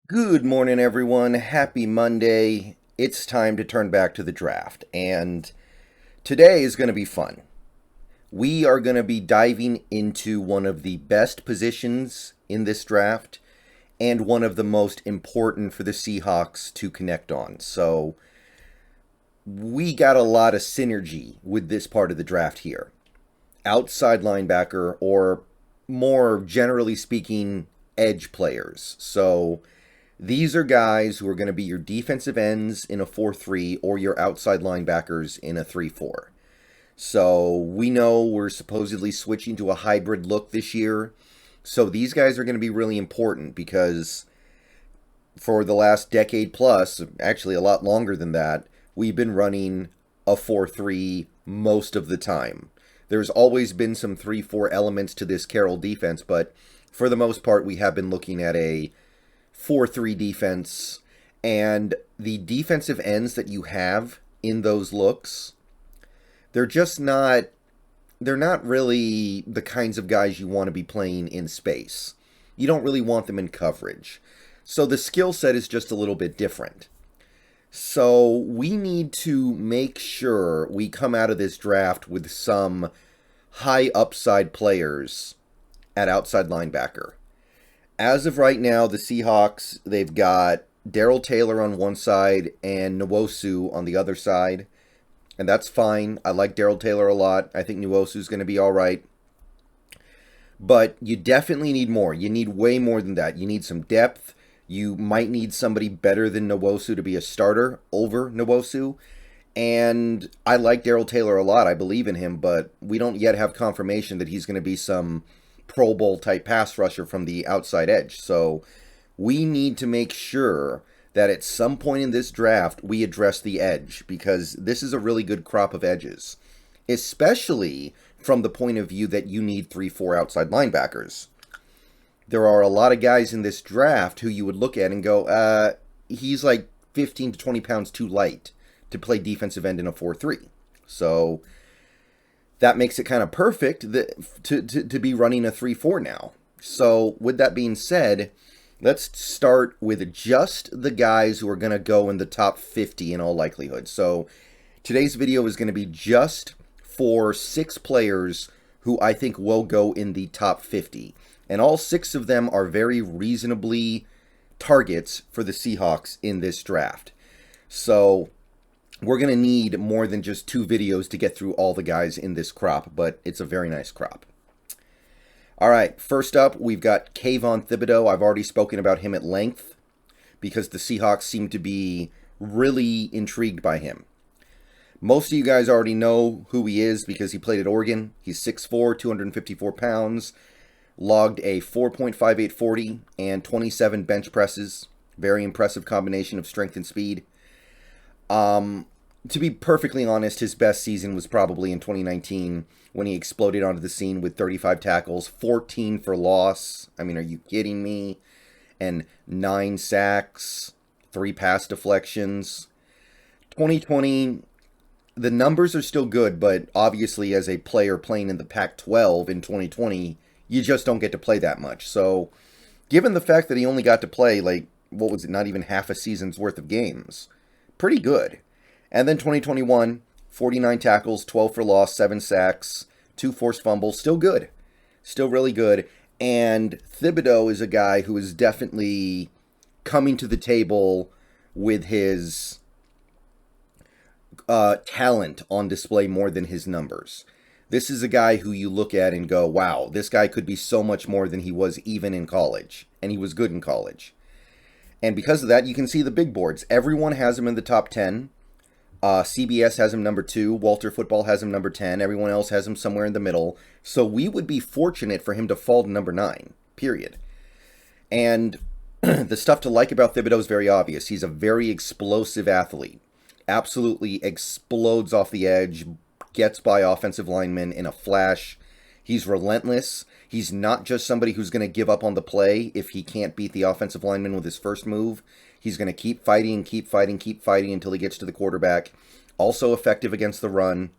Good morning, everyone. Happy Monday. It's time to turn back to the draft, and today is going to be fun. We are going to be diving into one of the best positions in this draft and one of the most important for the Seahawks to connect on. So, we got a lot of synergy with this part of the draft here. Outside linebacker, or more generally speaking, edge players. So, these are guys who are going to be your defensive ends in a 4-3 or your outside linebackers in a 3-4. So we know we're supposedly switching to a hybrid look this year. So these guys are going to be really important because for the last decade plus, actually a lot longer than that, we've been running a 4-3 most of the time. There's always been some 3-4 elements to this Carroll defense, but for the most part, we have been looking at a 4-3 defense, and the defensive ends that you have in those looks, they're just not they're not really the kinds of guys you want to be playing in space. You don't really want them in coverage. So the skill set is just a little bit different. So we need to make sure we come out of this draft with some high upside players at outside linebacker. As of right now, the Seahawks, they've got Darrell Taylor on one side and Nwosu on the other side. And that's fine. I like Darrell Taylor a lot. I think Nwosu's going to be all right. But you definitely need more. You need way more than that. You need some depth. You might need somebody better than Nwosu to be a starter over Nwosu. And I like Darrell Taylor a lot. I believe in him, but we don't yet have confirmation that he's going to be some Pro Bowl type pass rusher from the outside edge. So we need to make sure that at some point in this draft we address the edge because this is a really good crop of edges, especially from the point of view that you need 3-4 outside linebackers. There are a lot of guys in this draft who you would look at and go, he's like 15 to 20 pounds too light to play defensive end in a 4-3. So that makes it kind of perfect to be running a 3-4 now. So with that being said, let's start with just the guys who are going to go in the top 50 in all likelihood. So today's video is going to be just for 6 players who I think will go in the top 50. And all 6 of them are very reasonably targets for the Seahawks in this draft. So we're going to need more than just 2 videos to get through all the guys in this crop, but it's a very nice crop. All right, first up, we've got Kayvon Thibodeaux. I've already spoken about him at length because the Seahawks seem to be really intrigued by him. Most of you guys already know who he is because he played at Oregon. He's 6'4", 254 pounds, logged a 4.58 40 and 27 bench presses. Very impressive combination of strength and speed. To be perfectly honest, his best season was probably in 2019 when he exploded onto the scene with 35 tackles, 14 for loss. I mean, are you kidding me? And 9 sacks, 3 pass deflections. 2020, the numbers are still good, but obviously as a player playing in the Pac-12 in 2020, you just don't get to play that much. So given the fact that he only got to play, like, what was it, not even half a season's worth of games, pretty good. And then 2021, 49 tackles, 12 for loss, 7 sacks, 2 forced fumbles. Still good. Still really good. And Thibodeaux is a guy who is definitely coming to the table with his talent on display more than his numbers. This is a guy who you look at and go, wow, this guy could be so much more than he was even in college. And he was good in college. And because of that, you can see the big boards. Everyone has him in the top 10. CBS has him number 2. Walter Football has him number 10. Everyone else has him somewhere in the middle. So we would be fortunate for him to fall to number 9, period. And the stuff to like about Thibodeaux is very obvious. He's a very explosive athlete. Absolutely explodes off the edge, gets by offensive linemen in a flash. He's relentless. He's not just somebody who's going to give up on the play if he can't beat the offensive lineman with his first move. He's going to keep fighting, keep fighting, keep fighting until he gets to the quarterback. Also effective against the run.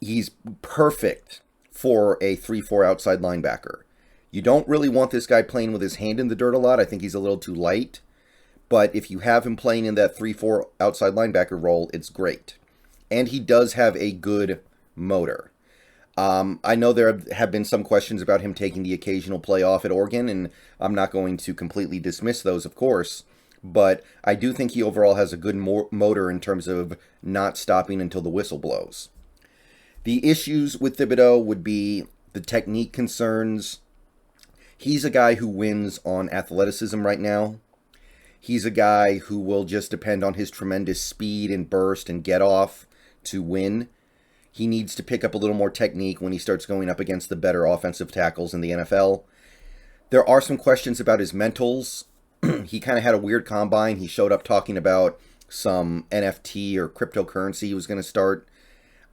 He's perfect for a 3-4 outside linebacker. You don't really want this guy playing with his hand in the dirt a lot. I think he's a little too light. But if you have him playing in that 3-4 outside linebacker role, it's great. And he does have a good motor. I know there have been some questions about him taking the occasional play off at Oregon, and I'm not going to completely dismiss those, of course. But I do think he overall has a good motor in terms of not stopping until the whistle blows. The issues with Thibodeaux would be the technique concerns. He's a guy who wins on athleticism right now. He's a guy who will just depend on his tremendous speed and burst and get off to win. He needs to pick up a little more technique when he starts going up against the better offensive tackles in the NFL. There are some questions about his mentals. He kind of had a weird combine. He showed up talking about some NFT or cryptocurrency he was going to start.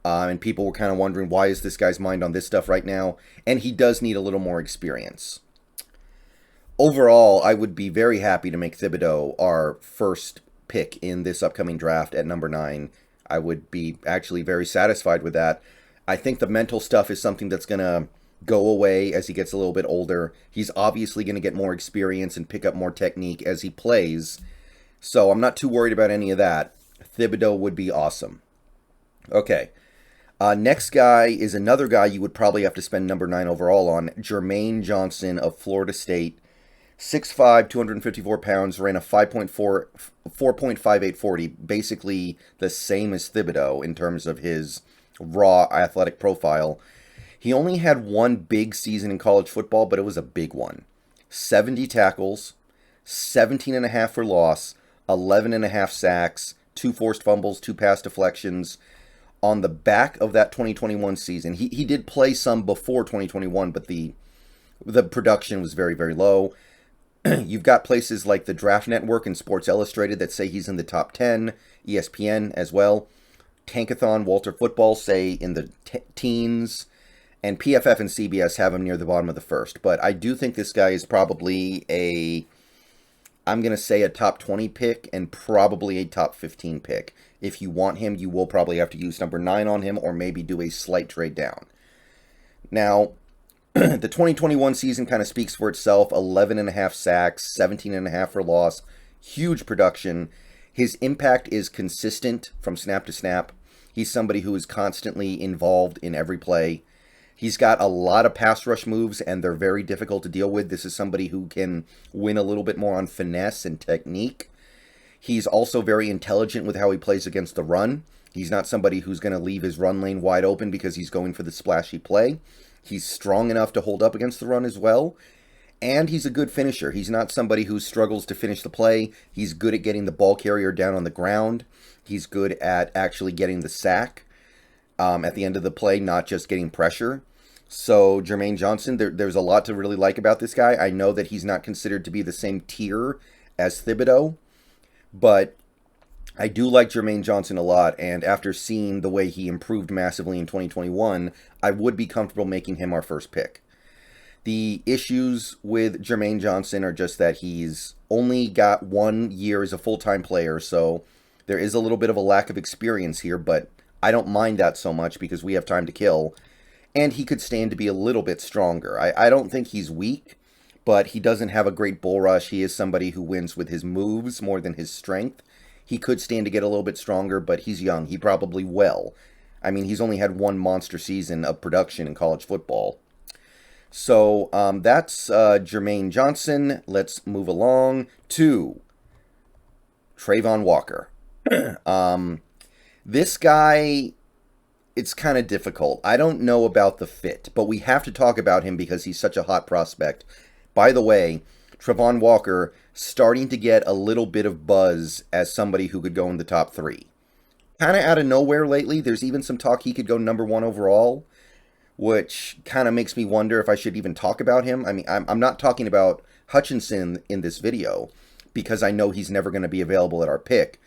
And people were kind of wondering, why is this guy's mind on this stuff right now? And he does need a little more experience. Overall, I would be very happy to make Thibodeaux our first pick in this upcoming draft at number 9. I would be actually very satisfied with that. I think the mental stuff is something that's going to go away as he gets a little bit older. He's obviously going to get more experience and pick up more technique as he plays. So I'm not too worried about any of that. Thibodeaux would be awesome. Okay. Next guy is another guy you would probably have to spend number 9 overall on. Jermaine Johnson of Florida State. 6'5", 254 pounds, ran a 4.5840, basically the same as Thibodeaux in terms of his raw athletic profile. He only had one big season in college football, but it was a big one. 70 tackles, 17.5 for loss, 11.5 sacks, 2 forced fumbles, 2 pass deflections. On the back of that 2021 season, he did play some before 2021, but the production was very, very low. You've got places like the Draft Network and Sports Illustrated that say he's in the top 10, ESPN as well. Tankathon, Walter Football say in the teens, and PFF and CBS have him near the bottom of the first. But I do think this guy is probably I'm going to say a top 20 pick and probably a top 15 pick. If you want him, you will probably have to use number 9 on him or maybe do a slight trade down. Now, the 2021 season kind of speaks for itself. 11.5 sacks, 17.5 for loss. Huge production. His impact is consistent from snap to snap. He's somebody who is constantly involved in every play. He's got a lot of pass rush moves, and they're very difficult to deal with. This is somebody who can win a little bit more on finesse and technique. He's also very intelligent with how he plays against the run. He's not somebody who's going to leave his run lane wide open because he's going for the splashy play. He's strong enough to hold up against the run as well. And he's a good finisher. He's not somebody who struggles to finish the play. He's good at getting the ball carrier down on the ground. He's good at actually getting the sack at the end of the play, not just getting pressure. So Jermaine Johnson, there's a lot to really like about this guy. I know that he's not considered to be the same tier as Thibodeaux, but I do like Jermaine Johnson a lot, and after seeing the way he improved massively in 2021, I would be comfortable making him our first pick. The issues with Jermaine Johnson are just that he's only got 1 year as a full-time player, so there is a little bit of a lack of experience here, but I don't mind that so much because we have time to kill, and he could stand to be a little bit stronger. I don't think he's weak, but he doesn't have a great bull rush. He is somebody who wins with his moves more than his strength. He could stand to get a little bit stronger, but he's young. He probably will. I mean, he's only had 1 monster season of production in college football. So that's Jermaine Johnson. Let's move along to Travon Walker. This guy, it's kind of difficult. I don't know about the fit, but we have to talk about him because he's such a hot prospect. By the way, Travon Walker starting to get a little bit of buzz as somebody who could go in the top 3. Kind of out of nowhere lately, there's even some talk he could go number 1 overall, which kind of makes me wonder if I should even talk about him. I mean, I'm not talking about Hutchinson in this video because I know he's never going to be available at our pick.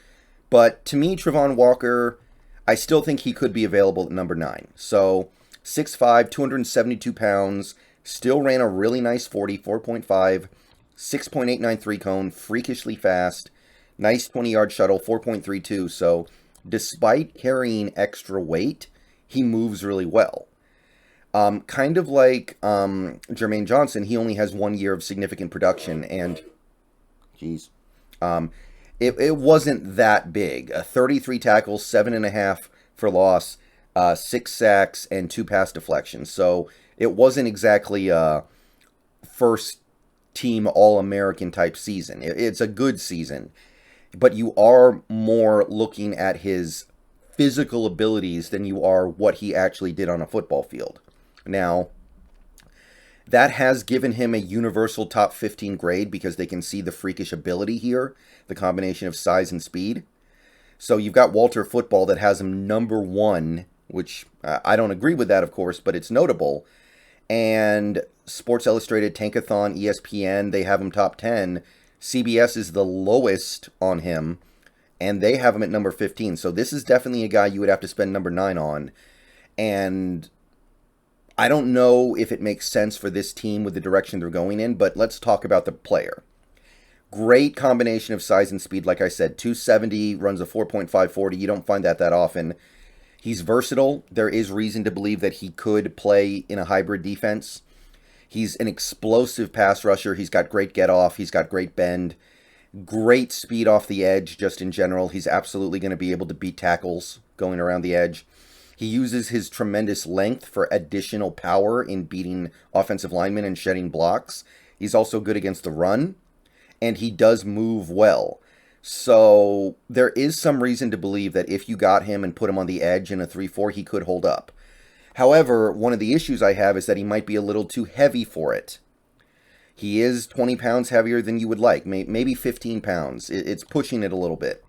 But to me, Travon Walker, I still think he could be available at number 9. So 6'5", 272 pounds, still ran a really nice 40, 4.5, 6.893 cone, freakishly fast, nice 20-yard shuttle, 4.32. So despite carrying extra weight, he moves really well. Kind of like Jermaine Johnson, he only has 1 year of significant production, and geez, um, it wasn't that big. 33 tackles, 7.5 for loss, 6 sacks, and 2 pass deflections. So it wasn't exactly a first team All American type season. It's a good season, but you are more looking at his physical abilities than you are what he actually did on a football field. Now, that has given him a universal top 15 grade because they can see the freakish ability here, the combination of size and speed. So you've got Walter Football that has him number 1, which I don't agree with that, of course, but it's notable. And Sports Illustrated, Tankathon, ESPN, they have him top 10. CBS is the lowest on him, and they have him at number 15. So this is definitely a guy you would have to spend number 9 on. And I don't know if it makes sense for this team with the direction they're going in, but let's talk about the player. Great combination of size and speed, like I said. 270, runs a 4.540. You don't find that often. He's versatile. There is reason to believe that he could play in a hybrid defense. He's an explosive pass rusher. He's got great get-off. He's got great bend. Great speed off the edge, just in general. He's absolutely going to be able to beat tackles going around the edge. He uses his tremendous length for additional power in beating offensive linemen and shedding blocks. He's also good against the run, and he does move well. So there is some reason to believe that if you got him and put him on the edge in a 3-4, he could hold up. However, one of the issues I have is that he might be a little too heavy for it. He is 20 pounds heavier than you would like, maybe 15 pounds. It's pushing it a little bit.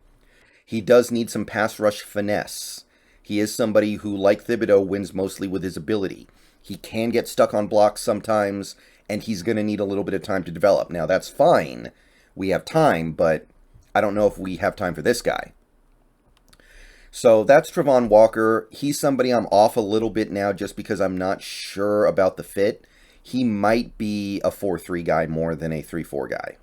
He does need some pass rush finesse. He is somebody who, like Thibodeaux, wins mostly with his ability. He can get stuck on blocks sometimes, and he's going to need a little bit of time to develop. Now, that's fine. We have time, but I don't know if we have time for this guy. So that's Travon Walker. He's somebody I'm off a little bit now just because I'm not sure about the fit. He might be a 4-3 guy more than a 3-4 guy.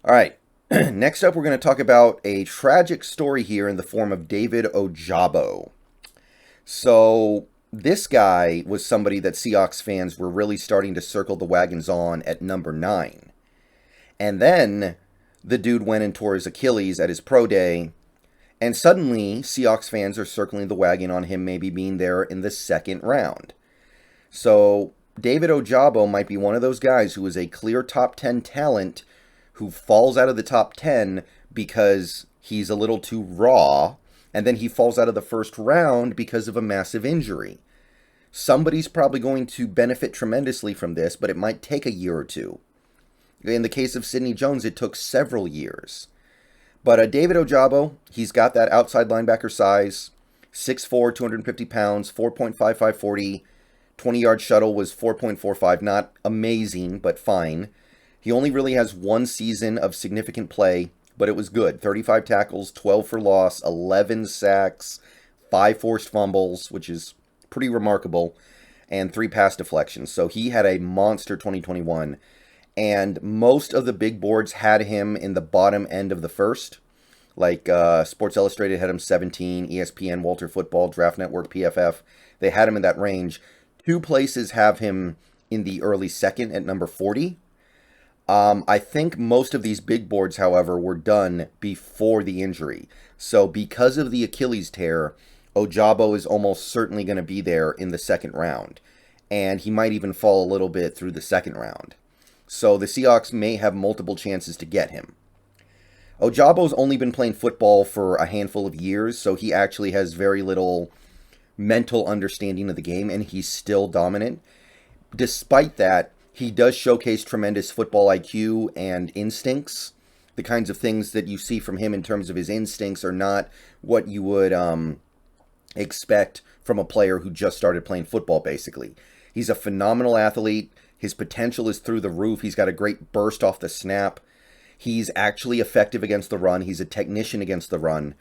All right. Next up, we're going to talk about a tragic story here in the form of David Ojabo. So this guy was somebody that Seahawks fans were really starting to circle the wagons on at number 9. And then the dude went and tore his Achilles at his pro day. And suddenly, Seahawks fans are circling the wagon on him maybe being there in the 2nd round. So David Ojabo might be one of those guys who is a clear top 10 talent who falls out of the top 10 because he's a little too raw, and then he falls out of the 1st round because of a massive injury. Somebody's probably going to benefit tremendously from this, but it might take a year or two. In the case of Sidney Jones, it took several years. But David Ojabo, he's got that outside linebacker size, 6'4", 250 pounds, 4.5540, 20-yard shuttle was 4.45, not amazing, but fine. He only really has 1 season of significant play, but it was good. 35 tackles, 12 for loss, 11 sacks, 5 forced fumbles, which is pretty remarkable, and 3 pass deflections. So he had a monster 2021, and most of the big boards had him in the bottom end of the 1st. Like Sports Illustrated had him 17, ESPN, Walter Football, Draft Network, PFF. They had him in that range. 2 places have him in the early 2nd at number 40. I think most of these big boards, however, were done before the injury. So because of the Achilles tear, Ojabo is almost certainly going to be there in the 2nd round. And he might even fall a little bit through the 2nd round. So the Seahawks may have multiple chances to get him. Ojabo's only been playing football for a handful of years, so he actually has very little mental understanding of the game, and he's still dominant. Despite that, he does showcase tremendous football IQ and instincts. The kinds of things that you see from him in terms of his instincts are not what you would expect from a player who just started playing football, basically. He's a phenomenal athlete. His potential is through the roof. He's got a great burst off the snap. He's actually effective against the run. He's a technician against the run.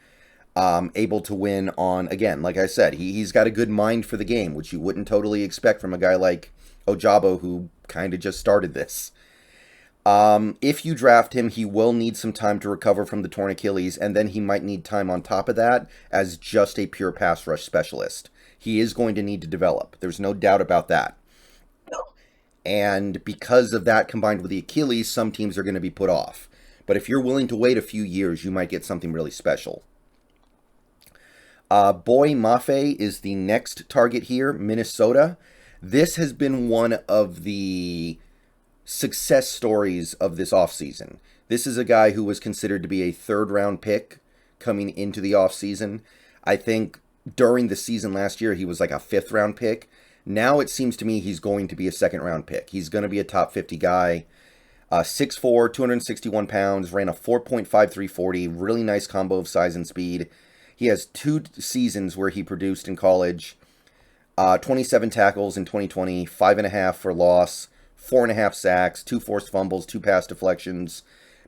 Able to win on, again, like I said, he's got a good mind for the game, which you wouldn't totally expect from a guy like Ojabo, who kind of just started this. If you draft him, he will need some time to recover from the torn Achilles, and then he might need time on top of that as just a pure pass rush specialist. He is going to need to develop. There's no doubt about that. And because of that, combined with the Achilles, some teams are going to be put off. But if you're willing to wait a few years, you might get something really special. Boye Mafe is the next target here, Minnesota. This has been one of the success stories of this offseason. This is a guy who was considered to be a third-round pick coming into the offseason. I think during the season last year, he was like a fifth-round pick. Now it seems to me he's going to be a second-round pick. He's going to be a top 50 guy. 6'4", 261 pounds, ran a 4.5340, really nice combo of size and speed. He has 2 seasons where he produced in college. 27 tackles in 2020, 5.5 for loss, 4.5 sacks, 2 forced fumbles, 2 pass deflections.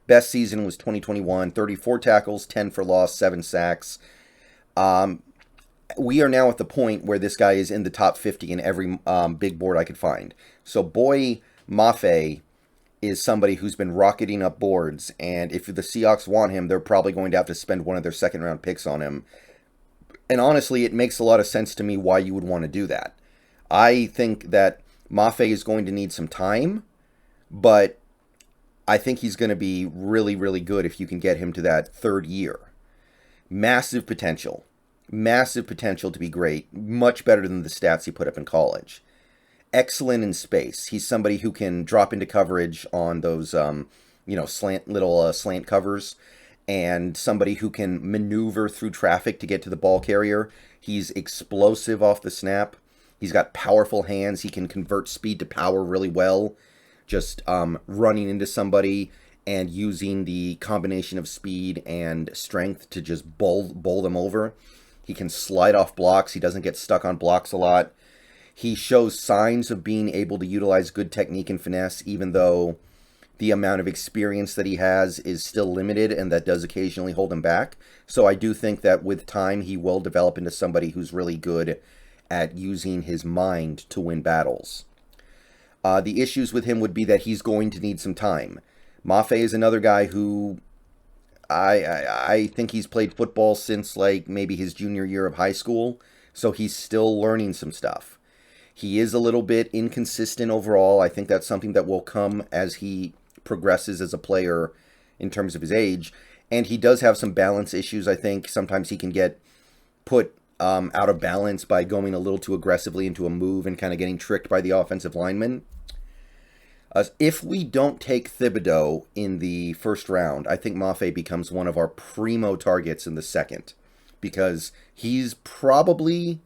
Best season was 2021, 34 tackles, 10 for loss, 7 sacks. We are now at the point where this guy is in the top 50 in every big board I could find. So Boye Mafe is somebody who's been rocketing up boards, and if the Seahawks want him, they're probably going to have to spend one of their second-round picks on him. And honestly, it makes a lot of sense to me why you would want to do that. I think that Mafe is going to need some time, but I think he's going to be really, really good if you can get him to that third year. Massive potential. Massive potential to be great. Much better than the stats he put up in college. Excellent in space. He's somebody who can drop into coverage on those, slant covers, and somebody who can maneuver through traffic to get to the ball carrier. He's explosive off the snap. He's got powerful hands. He can convert speed to power really well. Just running into somebody and using the combination of speed and strength to just bowl them over. He can slide off blocks. He doesn't get stuck on blocks a lot. He shows signs of being able to utilize good technique and finesse, even though the amount of experience that he has is still limited, and that does occasionally hold him back. So I do think that with time, he will develop into somebody who's really good at using his mind to win battles. The issues with him would be that he's going to need some time. Mafe is another guy who I think he's played football since like maybe his junior year of high school, so he's still learning some stuff. He is a little bit inconsistent overall. I think that's something that will come as he progresses as a player in terms of his age. And he does have some balance issues, I think. Sometimes he can get put out of balance by going a little too aggressively into a move and kind of getting tricked by the offensive lineman. If we don't take Thibodeaux in the first round, I think Mafe becomes one of our primo targets in the second. Because he's probably...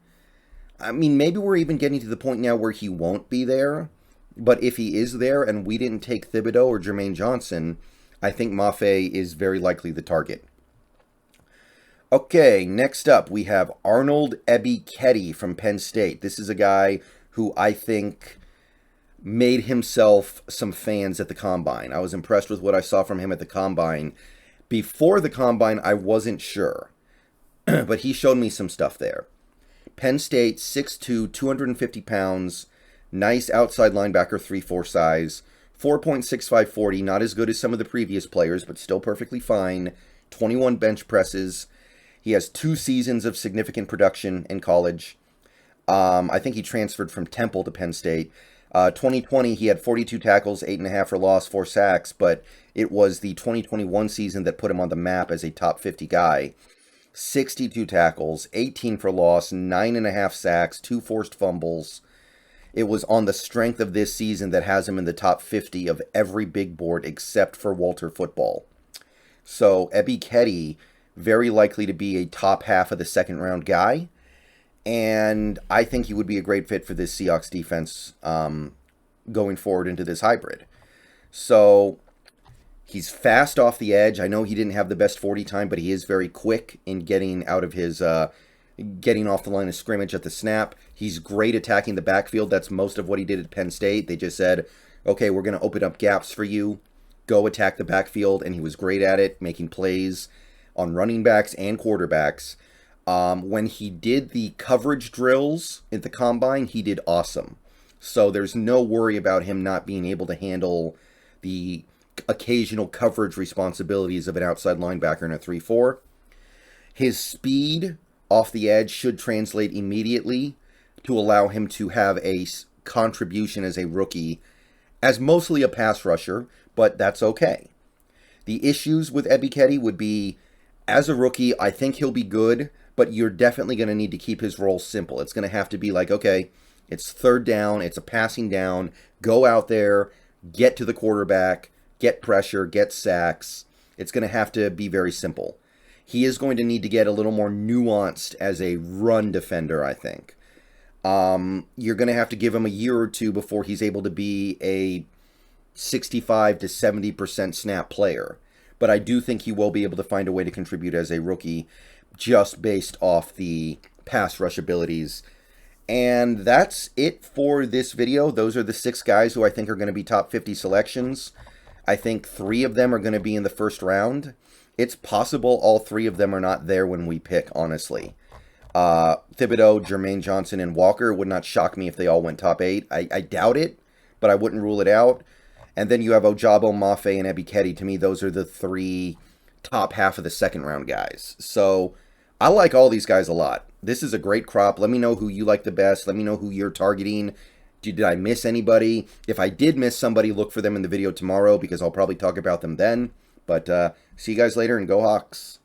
maybe we're even getting to the point now where he won't be there. But if he is there and we didn't take Thibodeaux or Jermaine Johnson, I think Mafe is very likely the target. Okay, next up we have Arnold Ebiketie from Penn State. This is a guy who I think made himself some fans at the Combine. I was impressed with what I saw from him at the Combine. Before the Combine, I wasn't sure. But he showed me some stuff there. Penn State, 6'2", 250 pounds, nice outside linebacker 3-4 size, 4.6540, not as good as some of the previous players, but still perfectly fine, 21 bench presses. He has 2 seasons of significant production in college. I think he transferred from Temple to Penn State. 2020, he had 42 tackles, 8.5 for loss, 4 sacks, but it was the 2021 season that put him on the map as a top 50 guy. 62 tackles, 18 for loss, 9.5 sacks, 2 forced fumbles. It was on the strength of this season that has him in the top 50 of every big board except for Walter Football. So Ebiketie, very likely to be a top half of the second round guy. And I think he would be a great fit for this Seahawks defense going forward into this hybrid. So he's fast off the edge. I know he didn't have the best 40 time, but he is very quick in getting out of his, getting off the line of scrimmage at the snap. He's great attacking the backfield. That's most of what he did at Penn State. They just said, okay, we're going to open up gaps for you. Go attack the backfield. And he was great at it, making plays on running backs and quarterbacks. When he did the coverage drills at the Combine, he did awesome. So there's no worry about him not being able to handle the occasional coverage responsibilities of an outside linebacker in a 3-4. His speed off the edge should translate immediately. to allow him to have a contribution as a rookie as mostly a pass rusher, but that's okay. The issues with Ebiketie would be, as a rookie, I think he'll be good, but you're definitely going to need to keep his role simple. It's going to have to be like, okay, it's third down, it's a passing down, go out there, get to the quarterback, get pressure, get sacks. It's going to have to be very simple. He is going to need to get a little more nuanced as a run defender, I think. You're going to have to give him a year or two before he's able to be a 65 to 70% snap player. But I do think he will be able to find a way to contribute as a rookie just based off the pass rush abilities. And that's it for this video. Those are the 6 guys who I think are going to be top 50 selections. I think 3 of them are going to be in the first round. It's possible all 3 of them are not there when we pick, honestly. Thibodeaux, Jermaine Johnson, and Walker would not shock me if they all went top 8. I doubt it, but I wouldn't rule it out. And then you have Ojabo, Mafe, and Ebiketie. To me, those are the 3 top half of the second round guys. So I like all these guys a lot. This is a great crop. Let me know who you like the best. Let me know who you're targeting. Did I miss anybody? If I did miss somebody, look for them in the video tomorrow because I'll probably talk about them then. But see you guys later, and go Hawks.